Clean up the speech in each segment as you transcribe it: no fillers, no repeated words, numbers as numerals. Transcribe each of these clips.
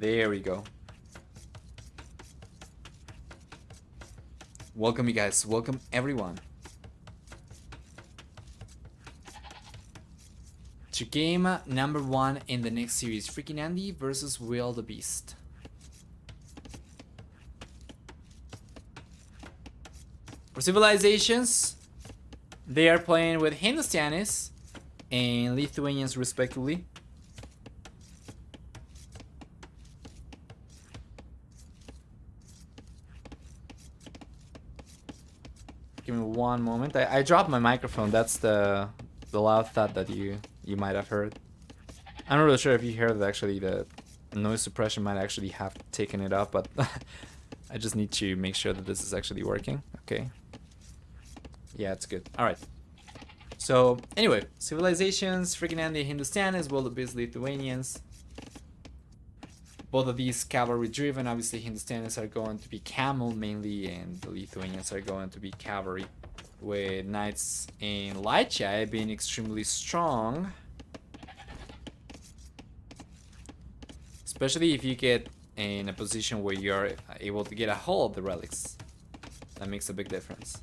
There we go. Welcome, you guys. Welcome, everyone, to game number 1 in the next series, FreakinAndy versus willdbeast. For civilizations, they are playing with Hindustanis and Lithuanians respectively. Give me one moment. I dropped my microphone. That's the loud thud that you might have heard. I'm not really sure if you heard that. Actually, the noise suppression might actually have taken it up, but I just need to make sure that this is actually working. Okay. Yeah, it's good. All right. So anyway, civilizations, FreakinAndy, Hindustanis, wildebeest, Lithuanians. Both of these cavalry driven. Obviously, Hindustanis are going to be camel mainly, and the Lithuanians are going to be cavalry, with knights in Lychai being extremely strong. Especially if you get in a position where you're able to get a hold of the relics. That makes a big difference.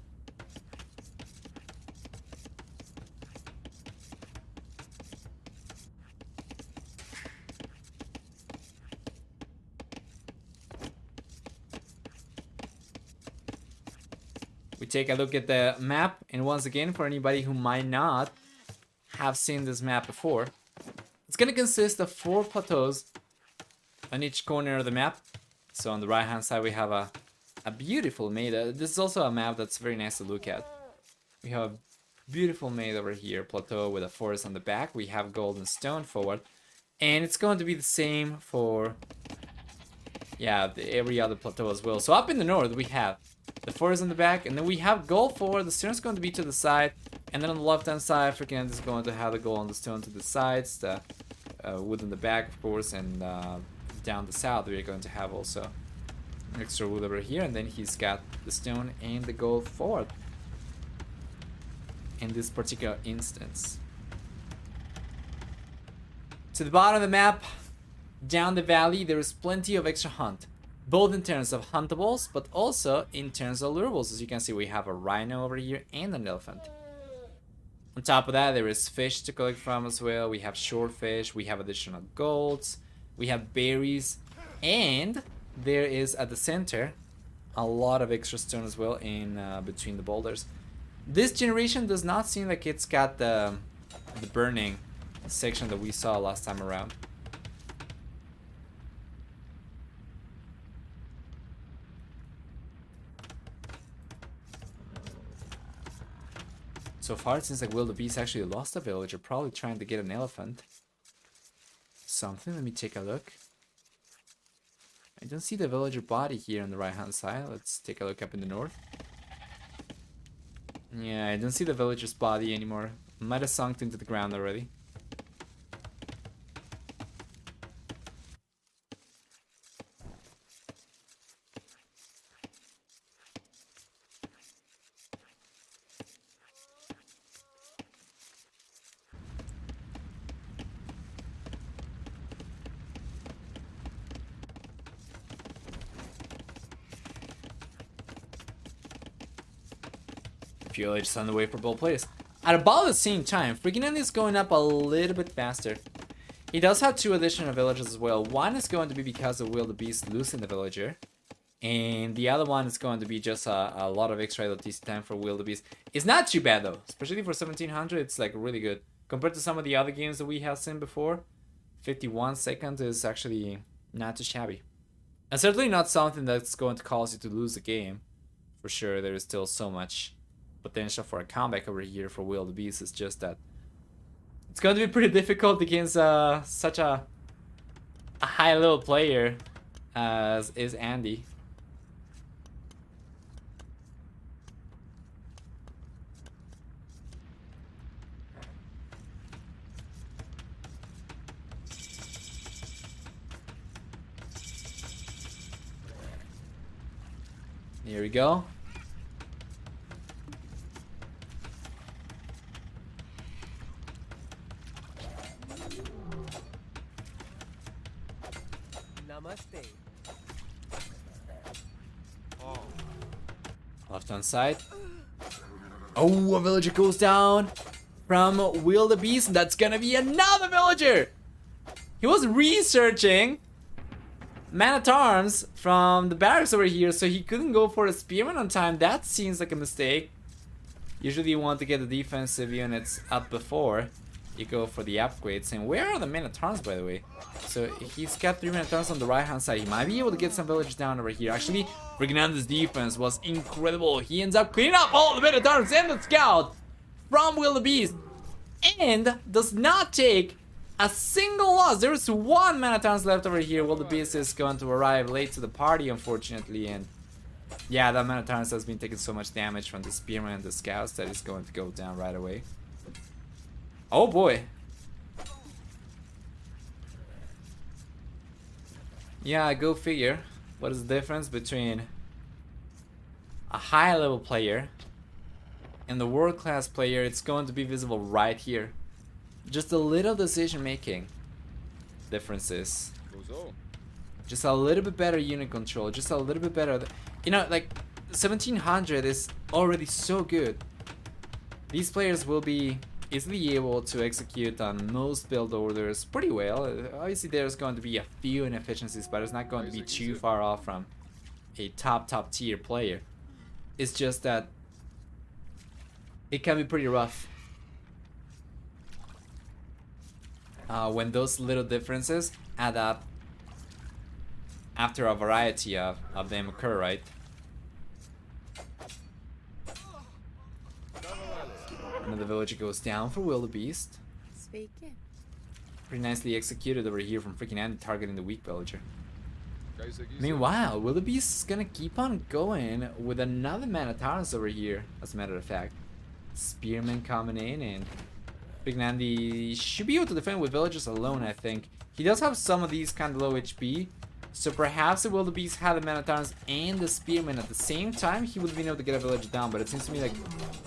We take a look at the map, and once again, for anybody who might not have seen this map before, it's going to consist of 4 plateaus on each corner of the map. So on the right hand side we have a beautiful maid. This is also a map that's very nice to look at. We have a beautiful maid over here, plateau with a forest on the back. We have golden stone forward, and it's going to be the same for every other plateau as well. So up in the north we have the forest on the back, and then we have gold forward. The stone is going to be to the side, and then on the left hand side, FreakinAndy is going to have the gold on the stone to the sides, the wood on the back, of course, and down the south we're going to have also extra wood over here, and then he's got the stone and the gold forward in this particular instance. To the bottom of the map, down the valley, there is plenty of extra hunt, both in terms of huntables but also in terms of lurables. As you can see, we have a rhino over here and an elephant. On top of that, there is fish to collect from as well. We have shore fish, we have additional golds, we have berries, and there is at the center a lot of extra stone as well in between the boulders. This generation does not seem like it's got the burning section that we saw last time around. So far it seems like wildebeest actually lost a villager, probably trying to get an elephant. Something, let me take a look. I don't see the villager body here on the right hand side. Let's take a look up in the north. Yeah, I don't see the villager's body anymore. Might have sunk into the ground already. Just on the way for both players. At about the same time, FreakinAndy is going up a little bit faster. He does have 2 additional villagers as well. One is going to be because of wildebeest losing the villager, and the other one is going to be just a lot of extra LTC time for wildebeest. It's not too bad though, especially for 1700. It's like really good compared to some of the other games that we have seen before. 51 seconds is actually not too shabby, and certainly not something that's going to cause you to lose the game. For sure, there is still so much potential for a comeback over here for wildebeest. It's just that it's going to be pretty difficult against such a high level player as is Andy. Here we go. Namaste. Left hand side. Oh, a villager goes down from wildebeest, and that's gonna be another villager. He was researching man-at-arms from the barracks over here, so he couldn't go for a spearman on time. That seems like a mistake. Usually you want to get the defensive units up before you go for the upgrades. And where are the men-at-arms, by the way? So he's got 3 men-at-arms on the right-hand side. He might be able to get some villagers down over here. Actually, FreakinAndy's defense was incredible. He ends up cleaning up all the men-at-arms and the scout from wildebeest, and does not take a single loss. There is 1 man-at-arms left over here. Wildebeest is going to arrive late to the party, unfortunately, and yeah, that man-at-arms has been taking so much damage from the spearmen and the scouts that is going to go down right away. Oh boy. Yeah, go figure. What is the difference between a high-level player and the world-class player? It's going to be visible right here. Just a little decision making differences. Just a little bit better unit control. Just a little bit better. You know, like 1700 is already so good. These players will be easily able to execute on most build orders pretty well. Obviously there's going to be a few inefficiencies, but it's not going to be too far off from a top tier player. It's just that it can be pretty rough. When those little differences add up after a variety of them occur, right? Another villager goes down for wildebeest. Speaking. Pretty nicely executed over here from FreakinAndy, targeting the weak villager. Meanwhile, wildebeest is gonna keep on going with another man-at-arms over here, as a matter of fact. Spearman coming in, and FreakinAndy should be able to defend with villagers alone, I think. He does have some of these kind of low HP, so perhaps the wildebeest had the man-at-arms and the spearman at the same time, he would have been able to get a villager down, but it seems to me like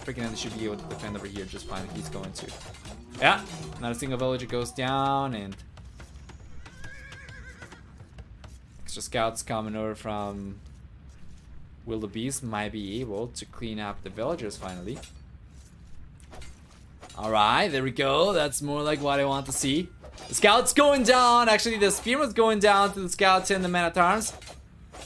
FreakinAndy should be able to defend over here just fine if he's going to. Yeah, not a single villager goes down, and extra scouts coming over from wildebeest might be able to clean up the villagers finally. Alright, there we go. That's more like what I want to see. The scout's going down. Actually, the spearman's going down to the scouts and the man-at-arms.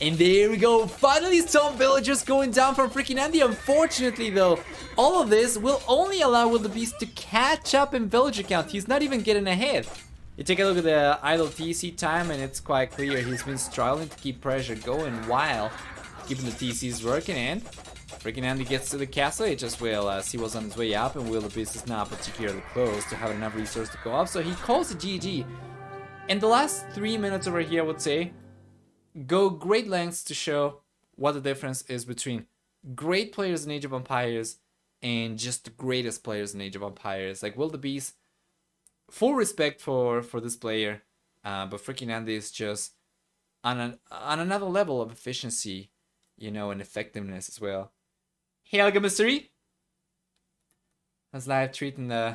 And there we go. Finally, some villagers going down from FreakinAndy. Unfortunately, though, all of this will only allow wildebeest to catch up in villager count. He's not even getting ahead. You take a look at the idle TC time, and it's quite clear he's been struggling to keep pressure going while keeping the TCs working. And FreakinAndy gets to the castle just well as he was on his way up, and wildebeest is not particularly close to have enough resources to go up, so he calls it GG. In the last 3 minutes over here, I would say, go great lengths to show what the difference is between great players in Age of Empires and just the greatest players in Age of Empires. Like wildebeest, full respect for this player, but FreakinAndy is just on another level of efficiency, you know, and effectiveness as well. Hey, Alga Mystery! How's live treating the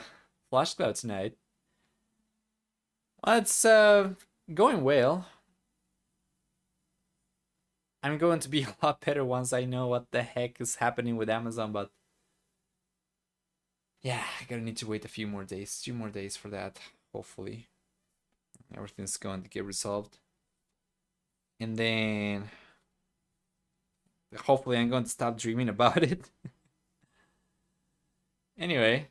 Flash Cloud tonight? Well, it's going well. I'm going to be a lot better once I know what the heck is happening with Amazon, but yeah, I gotta need to wait a few more days, 2 more days for that, hopefully. Everything's going to get resolved. And then hopefully I'm going to stop dreaming about it. Anyway,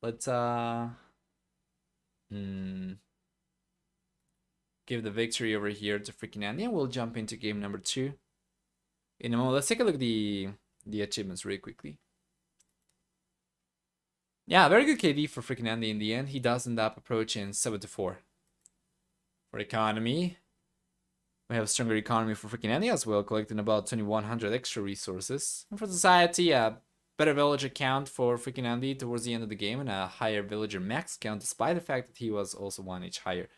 let's give the victory over here to FreakinAndy, and we'll jump into game number 2 in a moment. Let's take a look at the achievements really quickly. Yeah, very good KD for FreakinAndy in the end. He does end up approaching 74. For economy, we have a stronger economy for FreakinAndy as well, collecting about 2100 extra resources. And for society, a better villager count for FreakinAndy towards the end of the game, and a higher villager max count, despite the fact that he was also 1 each higher.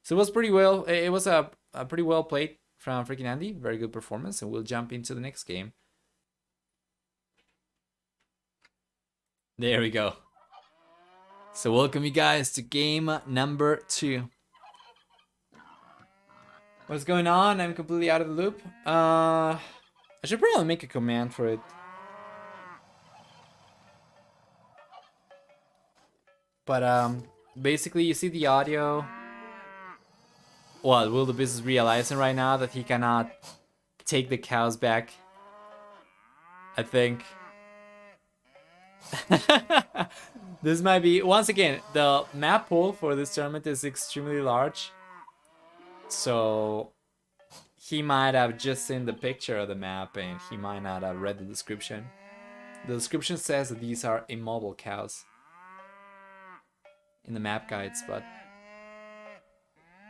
So it was pretty well. It was a pretty well played from FreakinAndy. Very good performance, and we'll jump into the next game. There we go. So welcome you guys to game number 2. What's going on? I'm completely out of the loop. I should probably make a command for it. But basically you see the audio. Well, wildebeest is realizing right now that he cannot take the cows back. I think. This might be, once again, the map pool for this tournament is extremely large. So he might have just seen the picture of the map and he might not have read the description. The description says that these are immobile cows in the map guides, but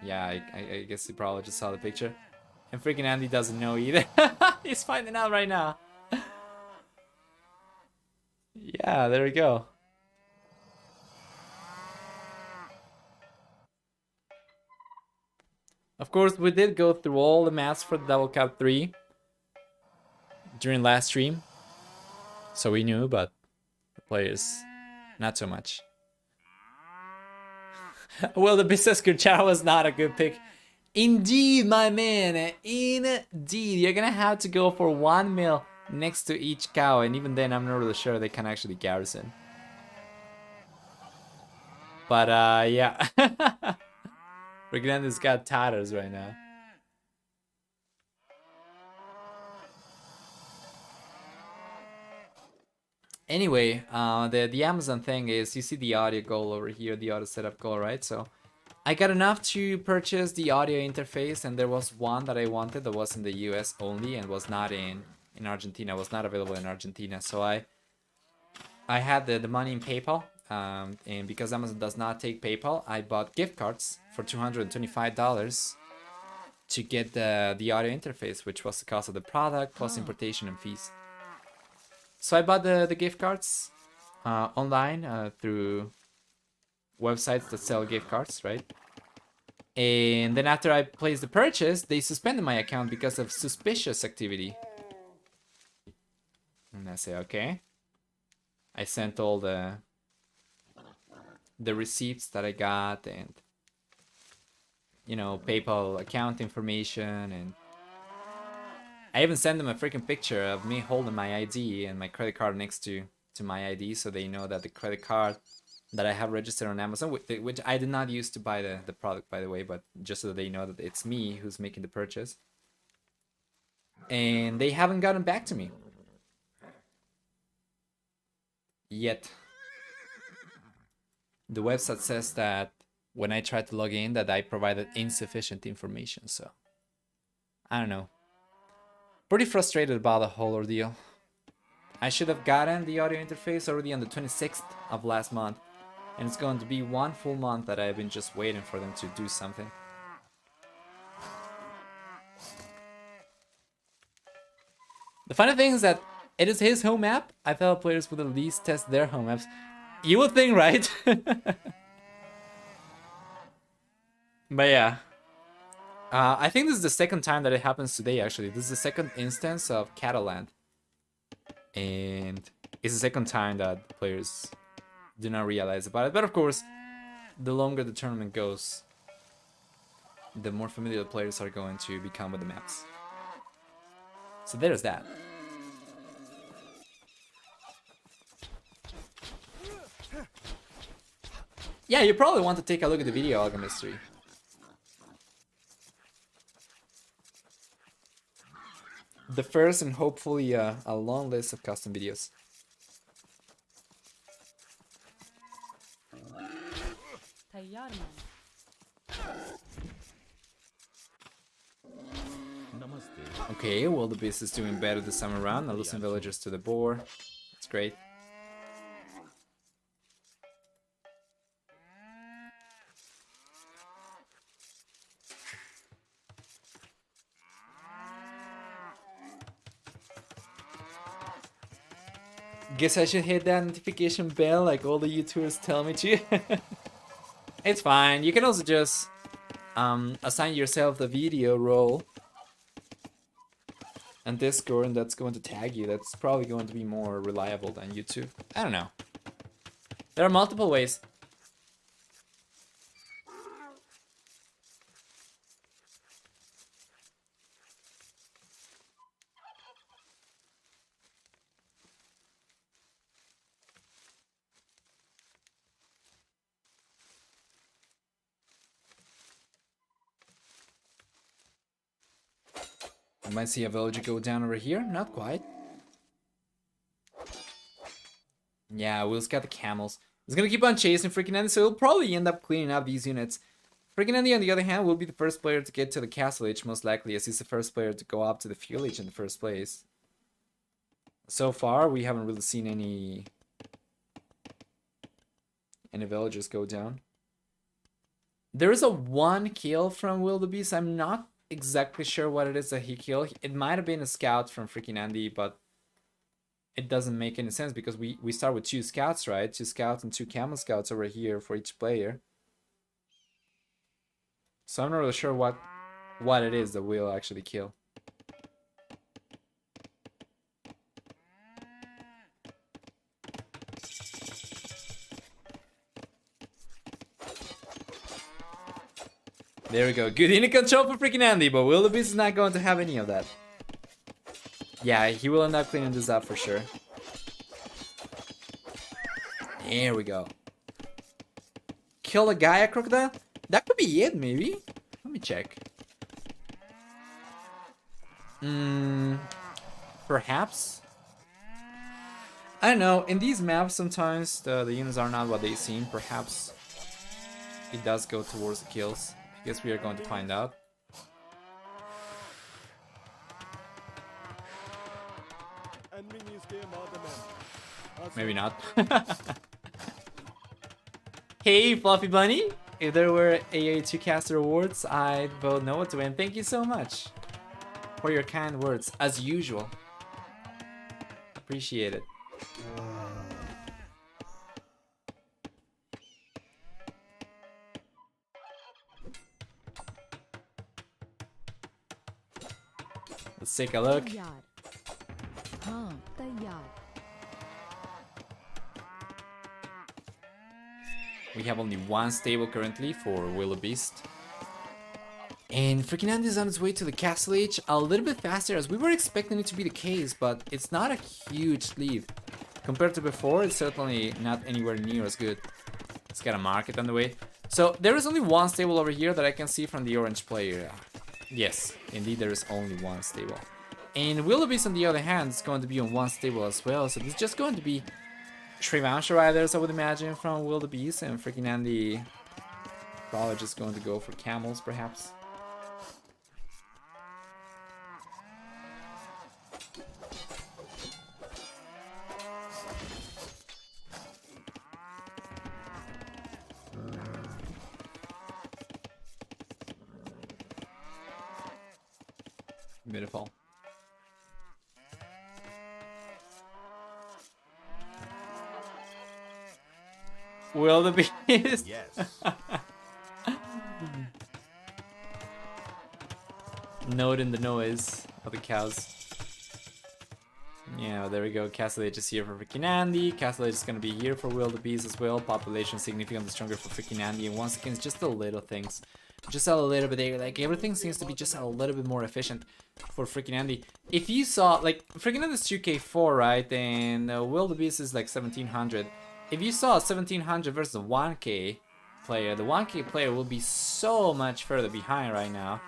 yeah, I guess he probably just saw the picture. And FreakinAndy doesn't know either. He's finding out right now. Yeah, there we go. Of course, we did go through all the maps for the Double Cup 3 during last stream. So we knew, but the players, not so much. Well, the business Kurchara was not a good pick. Indeed, my man. Indeed. You're gonna have to go for 1 mil next to each cow. And even then, I'm not really sure they can actually garrison. But, yeah. FreakinAndy's got tatters right now. Anyway, the Amazon thing is, you see the audio goal over here, the audio setup goal, right? So I got enough to purchase the audio interface, and there was one that I wanted that was in the US only and was not in Argentina, was not available in Argentina. So I had the money in PayPal, and because Amazon does not take PayPal, I bought gift cards for $225 to get the audio interface, which was the cost of the product plus importation and fees. So I bought the gift cards online through websites that sell gift cards, right? And then after I placed the purchase, they suspended my account because of suspicious activity. And I say, okay. I sent all the receipts that I got and, you know, PayPal account information, and I even sent them a freaking picture of me holding my ID and my credit card next to my ID, so they know that the credit card that I have registered on Amazon, which I did not use to buy the product, by the way, but just so that they know that it's me who's making the purchase. And they haven't gotten back to me yet. The website says that when I tried to log in that I provided insufficient information, so I don't know. Pretty frustrated about the whole ordeal. I should have gotten the audio interface already on the 26th of last month, and it's going to be 1 full month that I've been just waiting for them to do something. The funny thing is that it is his home app. I thought players would at least test their home apps. You would think, right? But yeah. I think this is the second time that it happens today, actually. This is the second instance of Catalan. And it's the second time that players do not realize about it. But of course, the longer the tournament goes, the more familiar the players are going to become with the maps. So there's that. Yeah, you probably want to take a look at the video, Alchemist 3. The first and hopefully a long list of custom videos. Okay, well, the beast is doing better this time around, not losing villagers to the boar. That's great. Guess I should hit that notification bell like all the YouTubers tell me to. It's fine. You can also just assign yourself the video role and Discord, and that's going to tag you. That's probably going to be more reliable than YouTube. I don't know. There are multiple ways. I might see a villager go down over here. Not quite. Yeah, Will's got the camels. He's gonna keep on chasing FreakinAndy, so he'll probably end up cleaning up these units. FreakinAndy, on the other hand, will be the first player to get to the castle age, most likely, as he's the first player to go up to the fuel age in the first place. So far, we haven't really seen any villagers go down. There is a 1 kill from wildebeest. I'm not exactly sure what it is that he killed. It might have been a scout from FreakinAndy, but it doesn't make any sense because we start with 2 scouts, right? 2 scouts and 2 camel scouts over here for each player. So I'm not really sure what it is that will actually kill. There we go. Good unit control for FreakinAndy, but wildebeest is not going to have any of that. Yeah, he will end up cleaning this up for sure. There we go. Kill a Gaia crocodile? That could be it, maybe. Let me check. Perhaps? I don't know. In these maps, sometimes the units are not what they seem. Perhaps it does go towards the kills. I guess we are going to find out. Maybe not. Hey, Fluffy Bunny! If there were AA2 caster awards, I'd vote Noah to win. Thank you so much for your kind words, as usual. Appreciate it. Let's take a look. We have only 1 stable currently for wildebeest. And FreakinAndy is on its way to the castle age a little bit faster, as we were expecting it to be the case, but it's not a huge lead. Compared to before, it's certainly not anywhere near as good. It's got a market on the way. So there is only 1 stable over here that I can see from the orange player. Yes, indeed there is only 1 stable. And wildebeest, on the other hand, is going to be on 1 stable as well, so it's just going to be Trevantia riders, I would imagine, from wildebeest, and FreakinAndy probably just going to go for camels, perhaps. Beautiful. Wildebeest. Yes. Note in the noise of the cows. Yeah, there we go. Castle Age is here for FreakinAndy. Castle Age is gonna be here for wildebeest as well. Population significantly stronger for FreakinAndy. And once again, it's just the little things. Just a little bit there. Like, everything seems to be just a little bit more efficient for FreakinAndy. If you saw, like, FreakinAndy is 2k4, right? And wildebeest is like 1700. If you saw a 1700 versus a 1k player, the 1k player will be so much further behind right now,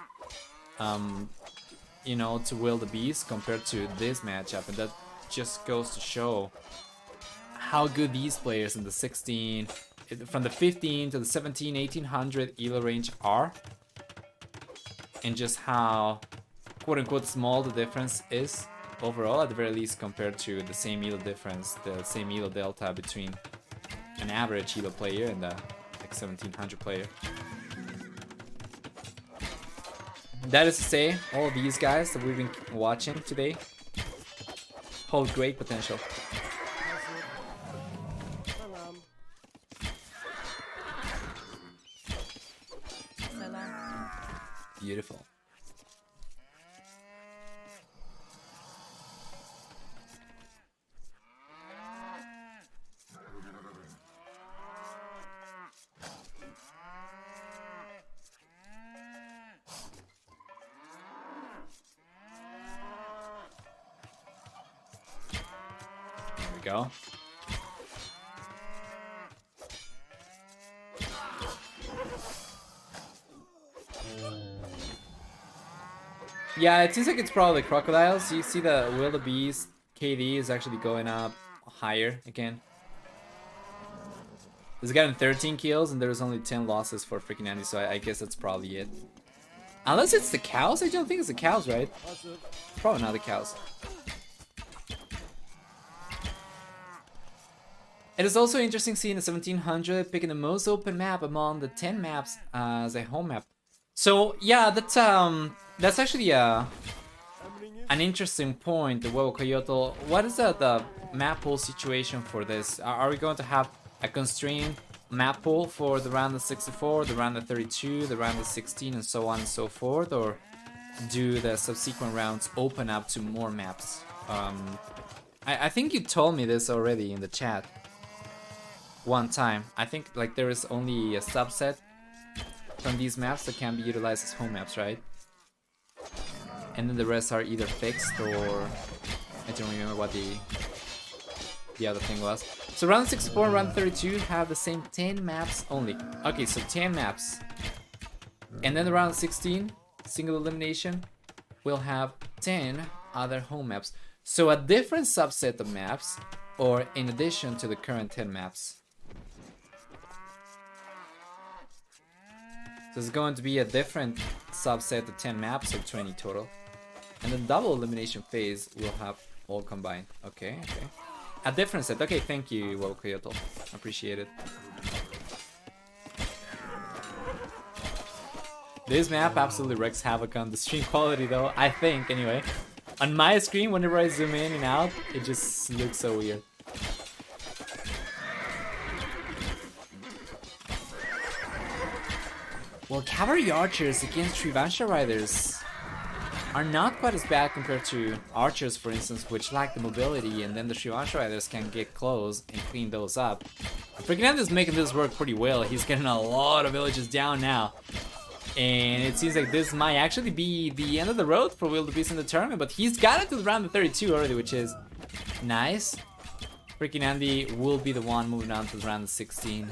you know, to wildebeest compared to this matchup, and that just goes to show how good these players in the 16, from the 15 to the 17, 1800 elo range are, and just how quote-unquote small the difference is overall, at the very least, compared to the same elo difference, the same elo delta between an average elo player and the like 1700 player. That is to say, all of these guys that we've been watching today hold great potential. Beautiful. Go. Yeah, it seems like it's probably crocodiles. You see the wildebeest KD is actually going up higher again. He's gotten 13 kills and there's only 10 losses for FreakinAndy, so I guess that's probably it. Unless it's the cows? I don't think it's the cows, right? Probably not the cows. It is also interesting seeing the 1700 picking the most open map among the 10 maps as a home map. So yeah, that's actually an interesting point, the Huevo Coyote. What is the map pool situation for this? Are we going to have a constrained map pool for the round of 64, the round of 32, the round of 16, and so on and so forth, or do the subsequent rounds open up to more maps? I think you told me this already in the chat one time. I think like there is only a subset from these maps that can be utilized as home maps, right? And then the rest are either fixed or I don't remember what the other thing was. So round 64 and round 32 have the same 10 maps only. Okay, so 10 maps. And then the round 16, single elimination, will have 10 other home maps. So a different subset of maps, or in addition to the current 10 maps. So it's going to be a different subset of 10 maps, or 20 total. And the double elimination phase will have all combined. Okay, okay. A different set. Okay, thank you, Huevo Coyote. Appreciate it. This map absolutely wreaks havoc on the stream quality though, I think, anyway. On my screen, whenever I zoom in and out, it just looks so weird. Well, cavalry archers against Srivansha riders are not quite as bad compared to archers, for instance, which lack the mobility, and then the Srivansha riders can get close and clean those up. FreakinAndy is making this work pretty well. He's getting a lot of villages down now. And it seems like this might actually be the end of the road for wildebeest in the tournament, but he's got it to the round of 32 already, which is nice. FreakinAndy will be the one moving on to the round of 16,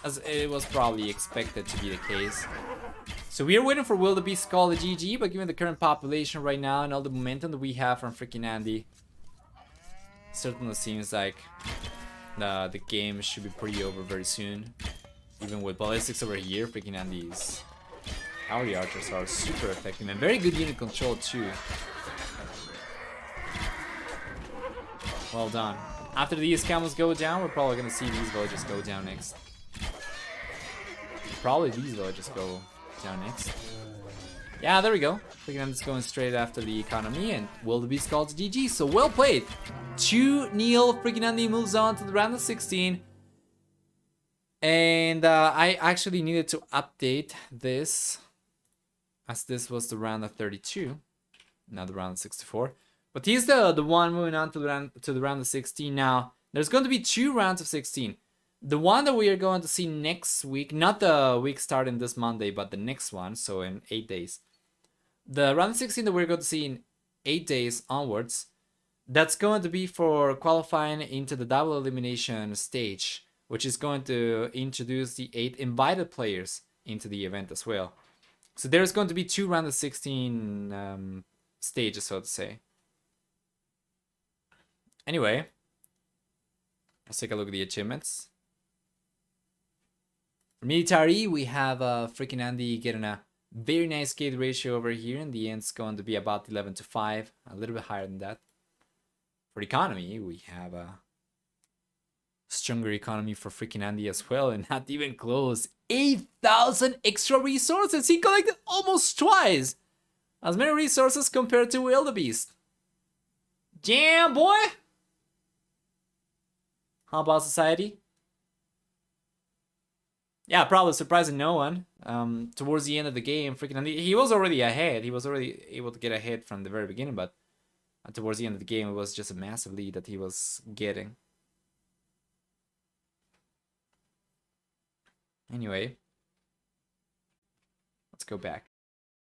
as it was probably expected to be the case. So we are waiting for wildebeest to call the GG, but given the current population right now and all the momentum that we have from FreakinAndy, certainly seems like the game should be pretty over very soon. Even with ballistics over here, FreakinAndy's cavalry archers are super effective and very good unit control too. Well done. After these camels go down, we're probably gonna see these villages go down next. Probably these villages go down next. Yeah, there we go. FreakinAndy's going straight after the economy, and wildebeest calls GG. So well played. 2-0. FreakinAndy moves on to the round of 16. And I actually needed to update this, as this was the round of 32, not the round of 64. But he's the one moving on to the round of 16 now. There's going to be 2 rounds of 16. The one that we are going to see next week, not the week starting this Monday, but the next one, so in 8 days. The round of 16 that we're going to see in 8 days onwards, that's going to be for qualifying into the double elimination stage, which is going to introduce the 8 invited players into the event as well. So there's going to be 2 round of 16 stages, so to say. Anyway, let's take a look at the achievements. For military, we have FreakinAndy getting a very nice gate ratio over here. In the end, it's going to be about 11-5, a little bit higher than that. For economy, we have a stronger economy for FreakinAndy as well, and not even close. 8,000 extra resources. He collected almost twice as many resources compared to wildebeest. Damn, boy. How about society? Yeah, probably surprising no one. Towards the end of the game, FreakinAndy, he was already ahead. He was already able to get ahead from the very beginning, but towards the end of the game, it was just a massive lead that he was getting. Anyway, let's go back.